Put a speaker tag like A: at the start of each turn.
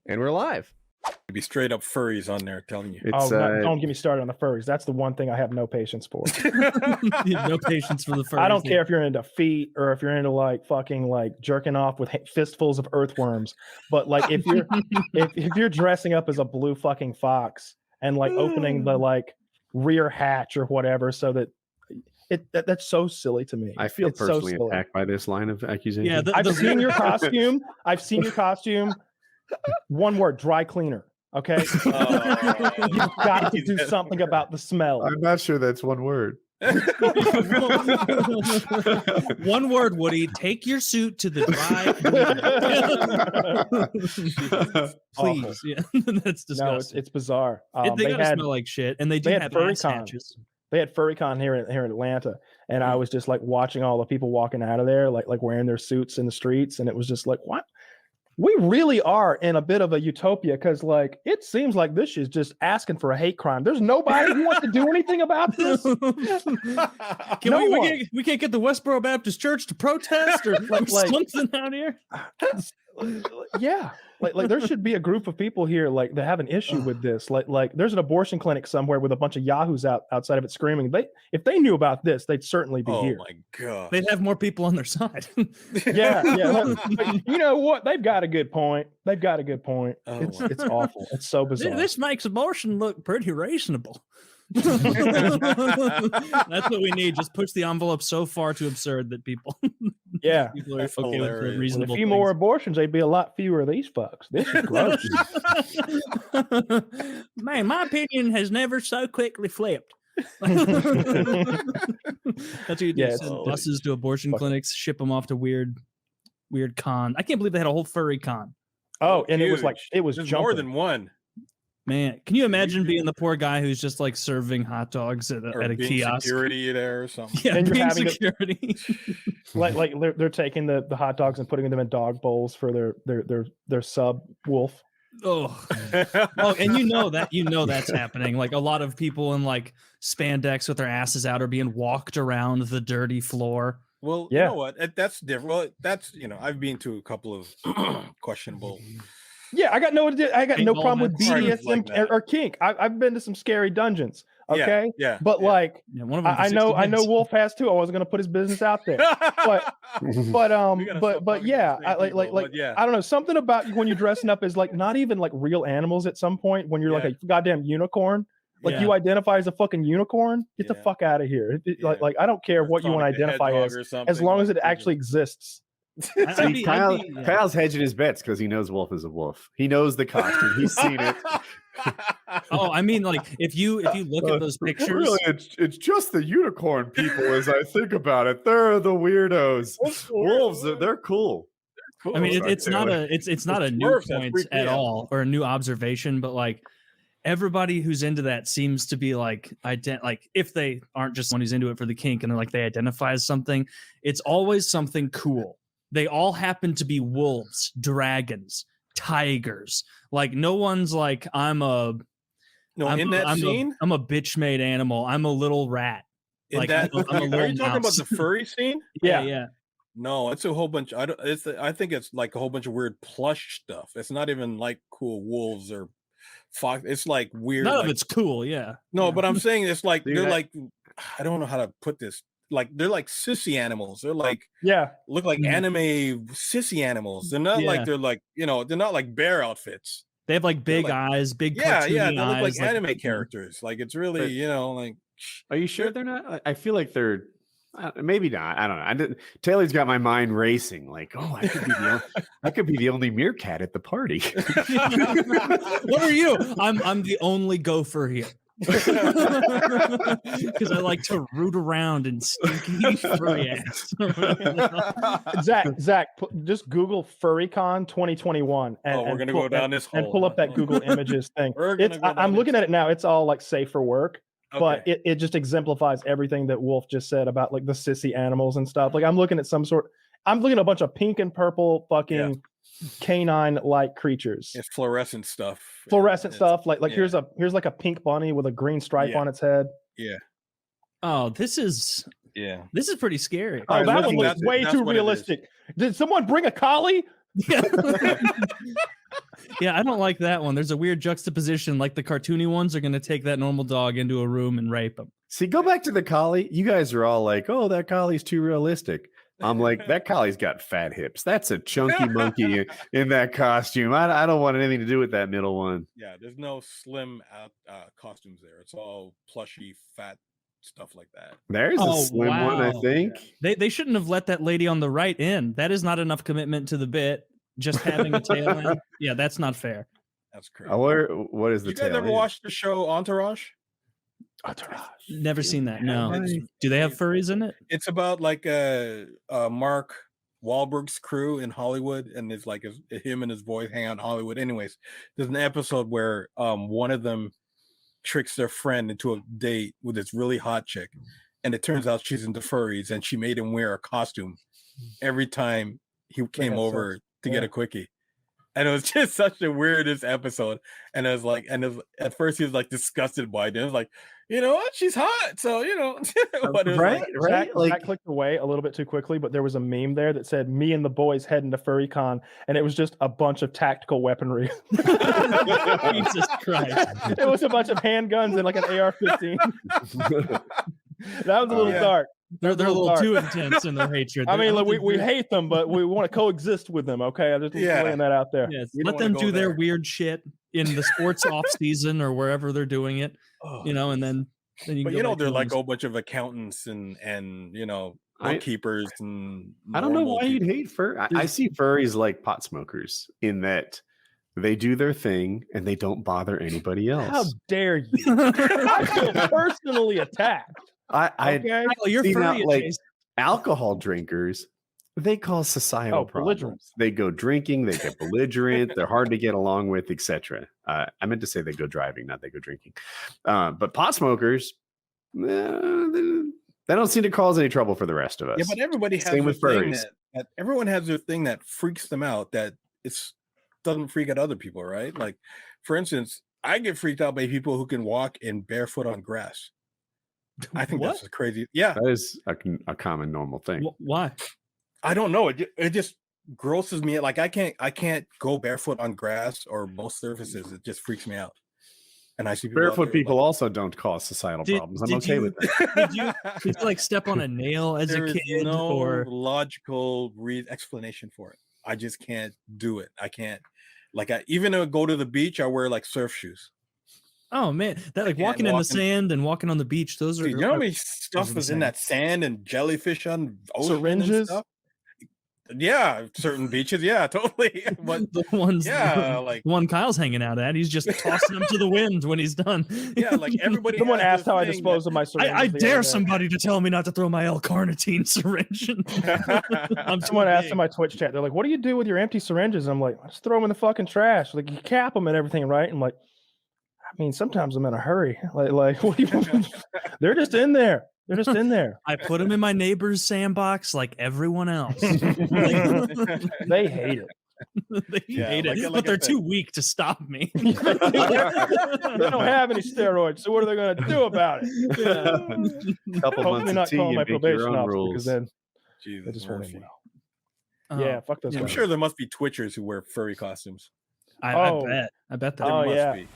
A: And we're live.
B: It'd be straight up furries on there, telling you.
C: Don't get me started on the furries. That's the one thing I have no patience for.
D: No patience for the furries.
C: I don't care if you're into feet or if you're into like fucking like jerking off with fistfuls of earthworms. But like if you're if you're dressing up as a blue fucking fox and like opening the like rear hatch or whatever, so that that's so silly to me.
E: I feel
C: it's
E: personally
C: so silly.
E: attacked by this line of accusation.
D: Yeah,
C: I've seen your costume. I've seen your costume. One word: dry cleaner. Okay, you've got to do something about the smell.
E: I'm not sure that's one word.
D: One word, Woody. Take your suit to the dry. Please, yeah, that's disgusting.
C: No, it's bizarre.
D: They gotta smell like shit, and they do have ass hatches.
C: They had FurryCon here in Atlanta, and I was just like watching all the people walking out of there, like wearing their suits in the streets, and it was just like, what? We really are in a bit of a utopia, because like it seems like this is just asking for a hate crime. There's nobody who wants to do anything about this.
D: We can't get the Westboro Baptist Church to protest or like something out here.
C: Yeah. Like there should be a group of people here like that have an issue with this. Like there's an abortion clinic somewhere with a bunch of yahoos outside of it screaming. If they knew about this, they'd certainly be here.
B: Oh my god.
D: They'd have more people on their side.
C: Yeah. You know what? They've got a good point. Oh, it's awful. It's so bizarre.
D: This makes abortion look pretty reasonable. That's what we need. Just push the envelope so far too absurd that people people are okay with the reasonable.
C: With a few more abortions, they'd be a lot fewer of these fucks. This is gross.
D: Man, my opinion has never so quickly flipped. That's what you do. Send buses to abortion clinics, ship them off to weird con. I can't believe they had a whole furry con.
C: Oh, and huge. it was
B: There's more than one.
D: Man, can you imagine being the poor guy who's just like serving hot dogs at a kiosk?
B: Security there or something.
D: Yeah, and being security.
C: like they're taking the hot dogs and putting them in dog bowls for their sub wolf.
D: Oh, and you know that's happening. Like a lot of people in like spandex with their asses out are being walked around the dirty floor.
B: Well, you know what? That's different. Well, that's I've been to a couple of questionable.
C: Yeah, I got no problem with BDSM or kink. I've been to some scary dungeons. Okay, but I know Wolf has too. I wasn't gonna put his business out there, but yeah, I don't know, something about when you're dressing up as like not even like real animals at some point when you're like a goddamn unicorn. Like you identify as a fucking unicorn, get the fuck out of here. Like I don't care what you want to identify as long as it actually exists.
E: See, Kyle's hedging his bets because he knows Wolf is a wolf. He knows the costume. He's seen it.
D: Oh, I mean, like if you look at those pictures,
E: really, it's just the unicorn people. As I think about it, they're the weirdos. Wolves, they're cool.
D: I mean, it's not a new point at all or a new observation, but like everybody who's into that seems to be like if they aren't just one who's into it for the kink and they're like they identify as something, it's always something cool. They all happen to be wolves, dragons, tigers. Like no one's like I'm a bitch-made animal. I'm a little rat.
B: I'm a little are you talking about the furry scene?
D: Yeah.
B: No, it's a whole bunch. I think it's like a whole bunch of weird plush stuff. It's not even like cool wolves or fox. It's like weird.
D: None of it's cool. Yeah.
B: No, but I'm saying it's like they're like I don't know how to put this. Like they're like sissy animals. They're like look like anime sissy animals. They're not like they're like they're not like bear outfits.
D: They have like big eyes, big
B: they
D: eyes,
B: look like anime characters. Like it's really like.
E: Are you sure they're not? I feel like they're maybe not. I don't know. Taylor's got my mind racing. Like, oh, I could be the only meerkat at the party.
D: What are you? I'm the only gopher here. Because I like to root around in stinky furry ass.
C: Zach, just Google FurryCon 2021, and
B: we're gonna go down this hole
C: and pull up that Google Images thing. I'm looking at it now. It's all like safe for work, but it just exemplifies everything that Wolf just said about like the sissy animals and stuff. Like I'm looking at a bunch of pink and purple fucking canine-like creatures.
B: It's fluorescent stuff.
C: Like here's like a pink bunny with a green stripe on its head.
B: Yeah.
D: Oh, this is pretty scary.
C: Oh, that one looks way too realistic. Did someone bring a collie?
D: Yeah, I don't like that one. There's a weird juxtaposition. Like the cartoony ones are going to take that normal dog into a room and rape him.
E: See, go back to the collie. You guys are all like, "Oh, that collie's too realistic." I'm like, that collie's got fat hips. That's a chunky monkey in that costume. I don't want anything to do with that middle one.
B: Yeah, there's no slim costumes there. It's all plushy, fat stuff like that.
E: There's a slim one, I think.
D: They shouldn't have let that lady on the right in. That is not enough commitment to the bit. Just having a tail in. Yeah, that's not fair.
B: That's crazy.
E: What is the
B: tail? You guys ever watched the show Entourage?
D: Never seen that. No. Do they have furries in it?
B: It's about like Mark Wahlberg's crew in Hollywood, and it's like him and his boys hang out in Hollywood. Anyways, there's an episode where one of them tricks their friend into a date with this really hot chick, and it turns out she's into furries, and she made him wear a costume every time he came over to get a quickie. And it was just such the weirdest episode. And it was like, at first he was like disgusted by it. It was like, you know what? She's hot. So, you know, but
C: right. Jack clicked away a little bit too quickly, but there was a meme there that said, "Me and the boys heading to FurryCon," and it was just a bunch of tactical weaponry.
D: Jesus Christ.
C: It was a bunch of handguns and like an AR-15. That was a little dark.
D: They're a little too intense in their hatred.
C: I mean, look, we hate them, but we want to coexist with them. Okay, I'm just laying that out there.
D: Yes, let them do their weird shit in the sports off season or wherever they're doing it. You know, and then you.
B: But you know, they're like a whole bunch of accountants and you know, bookkeepers and.
E: I don't know why you'd hate fur. I see furries like pot smokers in that. They do their thing and they don't bother anybody else.
C: How dare you? I feel personally attacked.
E: You're furry like alcohol drinkers. They cause societal problems. They go drinking. They get belligerent. They're hard to get along with, etc. I meant to say they go driving, not they go drinking. But pot smokers, they don't seem to cause any trouble for the rest of us.
B: Yeah, but everybody has their thing that everyone has their thing that freaks them out. That doesn't freak out other people, right? Like, for instance, I get freaked out by people who can walk in barefoot on grass. I think that's crazy. Yeah,
E: that is a common normal thing.
D: Why?
B: I don't know. It just grosses me. Like I can't go barefoot on grass or most surfaces. It just freaks me out. And I see
E: barefoot people also don't cause societal problems. I'm okay with that.
D: Did you like step on a nail as a kid?
B: No
D: or
B: logical explanation for it. I just can't do it. I can't. Like even to go to the beach, I wear like surf shoes.
D: Oh man, that like walking in the sand and walking on the beach. Those are.
B: You know how many stuff is in that sand and jellyfish on
C: syringes?
B: Yeah, certain beaches. Yeah, totally. But
D: the ones, like one Kyle's hanging out at, he's just tossing them to the wind when he's done.
B: Yeah, like everybody.
C: Someone asked how I dispose of my syringes.
D: I dare somebody to tell me not to throw my L-carnitine syringe.
C: Someone asked in my Twitch chat, they're like, "What do you do with your empty syringes?" And I'm like, "I just throw them in the fucking trash. Like you cap them and everything, right?" I'm like, I mean, sometimes I'm in a hurry. Like what do you? They're just in there. They're just in there.
D: I put them in my neighbor's sandbox like everyone else.
C: They hate it.
D: They hate it, but they're too weak to stop me.
C: They don't have any steroids, so what are they going to do about it?
E: Yeah.
C: Hopefully not call my probation officer because then
B: they
C: just hurt him. Yeah, fuck those guys.
B: I'm sure there must be Twitchers who wear furry costumes.
D: I bet that.
C: Oh yeah.
B: Be.